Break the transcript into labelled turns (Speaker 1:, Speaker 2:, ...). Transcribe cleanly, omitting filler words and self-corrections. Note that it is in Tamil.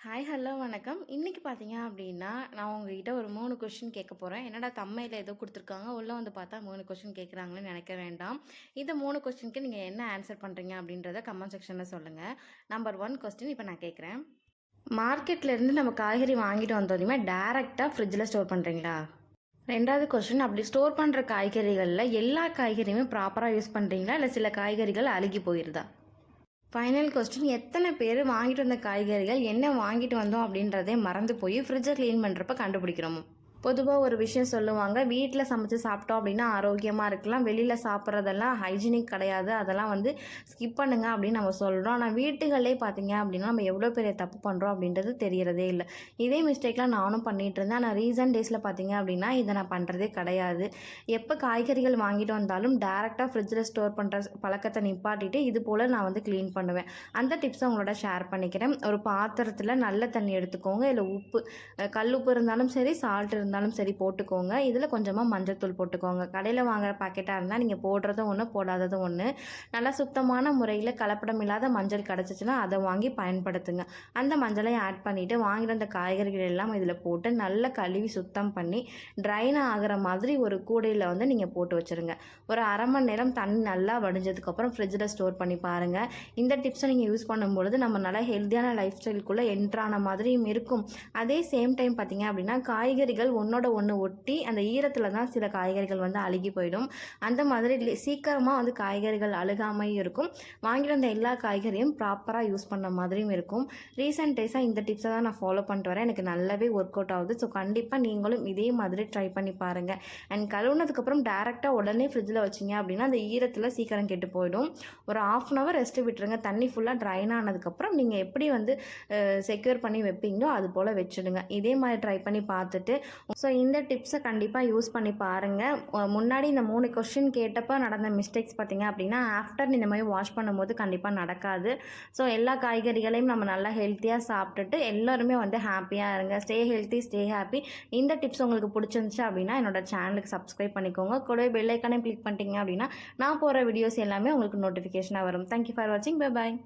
Speaker 1: ஹாய் ஹலோ வணக்கம். இன்றைக்கி பார்த்தீங்க அப்படின்னா, நான் உங்ககிட்ட ஒரு 3 கொஸ்டின் கேட்க போகிறேன். என்னடா தம்மையில ஏதோ கொடுத்துருக்காங்க, உள்ளே வந்து பார்த்தா 3 கொஸ்டின் கேட்குறாங்கன்னு நினைக்க வேண்டாம். இந்த 3 கொஸ்டினுக்கு நீங்கள் என்ன ஆன்சர் பண்ணுறீங்க அப்படின்றத கமெண்ட் செக்ஷனில் சொல்லுங்கள். நம்பர் 1 கொஸ்டின் இப்போ நான் கேட்குறேன். மார்க்கெட்லேருந்து நம்ம காய்கறி வாங்கிட்டு வந்தோடையுமே டேரெக்டாக ஃப்ரிட்ஜில் ஸ்டோர் பண்ணுறீங்களா? ரெண்டாவது கொஸ்டின், அப்படி ஸ்டோர் பண்ணுற காய்கறிகளில் எல்லா காய்கறியுமே ப்ராப்பராக யூஸ் பண்ணுறீங்களா, இல்லை சில காய்கறிகள் அழுகி போயிருதா? ஃபைனல் கொஸ்டின், எத்தனை பேர் வாங்கிட்டு வந்த காய்கறிகள் என்ன வாங்கிட்டு வந்தோம் அப்படின்றதே மறந்து போய் ஃப்ரிட்ஜை க்ளீன் பண்ணுறப்ப கண்டுபிடிக்கிறோமோ? பொதுவாக ஒரு விஷயம் சொல்லுவாங்க, வீட்டில் சமைச்சு சாப்பிட்டோம் அப்படின்னா ஆரோக்கியமாக இருக்கலாம், வெளியில் சாப்பிட்றதெல்லாம் ஹைஜீனிக் கிடையாது, அதெல்லாம் வந்து ஸ்கிப் பண்ணுங்க அப்படின்னு நம்ம சொல்கிறோம். ஆனால் வீட்டுகளே பார்த்தீங்க அப்படின்னா நம்ம எவ்வளோ பெரிய தப்பு பண்ணுறோம் அப்படின்றது தெரியறதே இல்லை. இதே மிஸ்டேக்லாம் நானும் பண்ணிகிட்டு இருந்தேன். ஆனால் ரீசன்ட் டேஸில் பார்த்தீங்க அப்படின்னா இதை நான் பண்ணுறதே கிடையாது. எப்போ காய்கறிகள் வாங்கிட்டு வந்தாலும் டேரெக்டாக ஃப்ரிட்ஜில் ஸ்டோர் பண்ணுற பழக்கத்தை நிப்பாட்டிட்டு இது போல் நான் வந்து க்ளீன் பண்ணுவேன். அந்த டிப்ஸை உங்களோட ஷேர் பண்ணிக்கிறேன். ஒரு பாத்திரத்தில் நல்ல தண்ணி எடுத்துக்கோங்க, இல்லை உப்பு, கல் உப்பு இருந்தாலும் சரி, சால்ட் இருந்தாலும் சரி போட்டுக்கோங்க. இதில் கொஞ்சமாக மஞ்சள்தூள் போட்டுக்கோங்க. கடையில் வாங்குகிற பாக்கெட்டாக இருந்தால் நீங்கள் போடுறதும் ஒன்று, போடாததும் ஒன்று. நல்லா சுத்தமான முறையில் கலப்படம் இல்லாத மஞ்சள் கிடச்சிச்சின்னா அதை வாங்கி பயன்படுத்துங்க. அந்த மஞ்சளை ஆட் பண்ணிவிட்டு வாங்கிட்டு வந்த காய்கறிகள் எல்லாம் இதில் போட்டு நல்லா கழுவி சுத்தம் பண்ணி ட்ரைன் ஆகிற மாதிரி ஒரு கூடையில் வந்து நீங்கள் போட்டு வச்சுருங்க. ஒரு அரை மணி நேரம் தண்ணி நல்லா வடிஞ்சதுக்கப்புறம் ஃப்ரிட்ஜில் ஸ்டோர் பண்ணி பாருங்கள். இந்த டிப்ஸை நீங்கள் யூஸ் பண்ணும்பொழுது நம்ம நல்லா ஹெல்த்தியான லைஃப் ஸ்டைலுக்குள்ளே என்ட்ரான மாதிரியும் இருக்கும். அதே சேம் டைம் பார்த்தீங்க அப்படின்னா காய்கறிகள் ஒன்றோட ஒன்று ஒட்டி அந்த ஈரத்தில் தான் சில காய்கறிகள் வந்து அழுகி போயிடும். அந்த மாதிரி சீக்கிரமாக வந்து காய்கறிகள் அழுகாமல் இருக்கும். வாங்கிட்டு வந்த எல்லா காய்கறியும் ப்ராப்பராக யூஸ் பண்ண மாதிரியும் இருக்கும். ரீசெண்ட் டேஸாக இந்த டிப்ஸை தான் நான் ஃபாலோ பண்ணிட்டு வரேன். எனக்கு நல்லாவே ஒர்க் அவுட் ஆகுது. ஸோ கண்டிப்பாக நீங்களும் இதே மாதிரி ட்ரை பண்ணி பாருங்கள். அண்ட் கழுவுனதுக்கப்புறம் டேரெக்டாக உடனே ஃப்ரிட்ஜில் வச்சிங்க அப்படின்னா அந்த ஈரத்தில் சீக்கிரம் கெட்டு போயிடும். ஒரு 1/2 hour ரெஸ்ட்டு விட்டுருங்க. தண்ணி ஃபுல்லாக ட்ரைன் ஆனதுக்கப்புறம் நீங்கள் எப்படி வந்து செக்யூர் பண்ணி வைப்பீங்களோ அது போல் வச்சுடுங்க. இதே மாதிரி ட்ரை பண்ணி பார்த்துட்டு ஸோ இந்த டிப்ஸை கண்டிப்பாக யூஸ் பண்ணி பாருங்கள். முன்னாடி இந்த 3 கொஸ்டின் கேட்டப்போ நடந்த மிஸ்டேக்ஸ் பார்த்திங்க அப்படின்னா ஆஃப்டர் இந்த மாதிரி வாஷ் பண்ணும்போது கண்டிப்பாக நடக்காது. ஸோ எல்லா காய்கறிகளையும் நம்ம நல்லா ஹெல்த்தியாக சாப்பிட்டுட்டு எல்லோருமே வந்து ஹாப்பியாக இருங்க. Stay healthy, stay happy. இந்த டிப்ஸ் உங்களுக்கு பிடிச்சிருந்துச்சு அப்படின்னா என்னோட சேனலுக்கு சப்ஸ்கிரைப் பண்ணிக்கோங்க. கூடவே பெல் ஐக்கானே கிளிக் பண்ணிட்டீங்க அப்படின்னா நான் போகிற வீடியோஸ் எல்லாமே உங்களுக்கு நோட்டிஃபிகேஷனாக வரும். தேங்க்யூ ஃபார் வாட்சிங். Bye bye.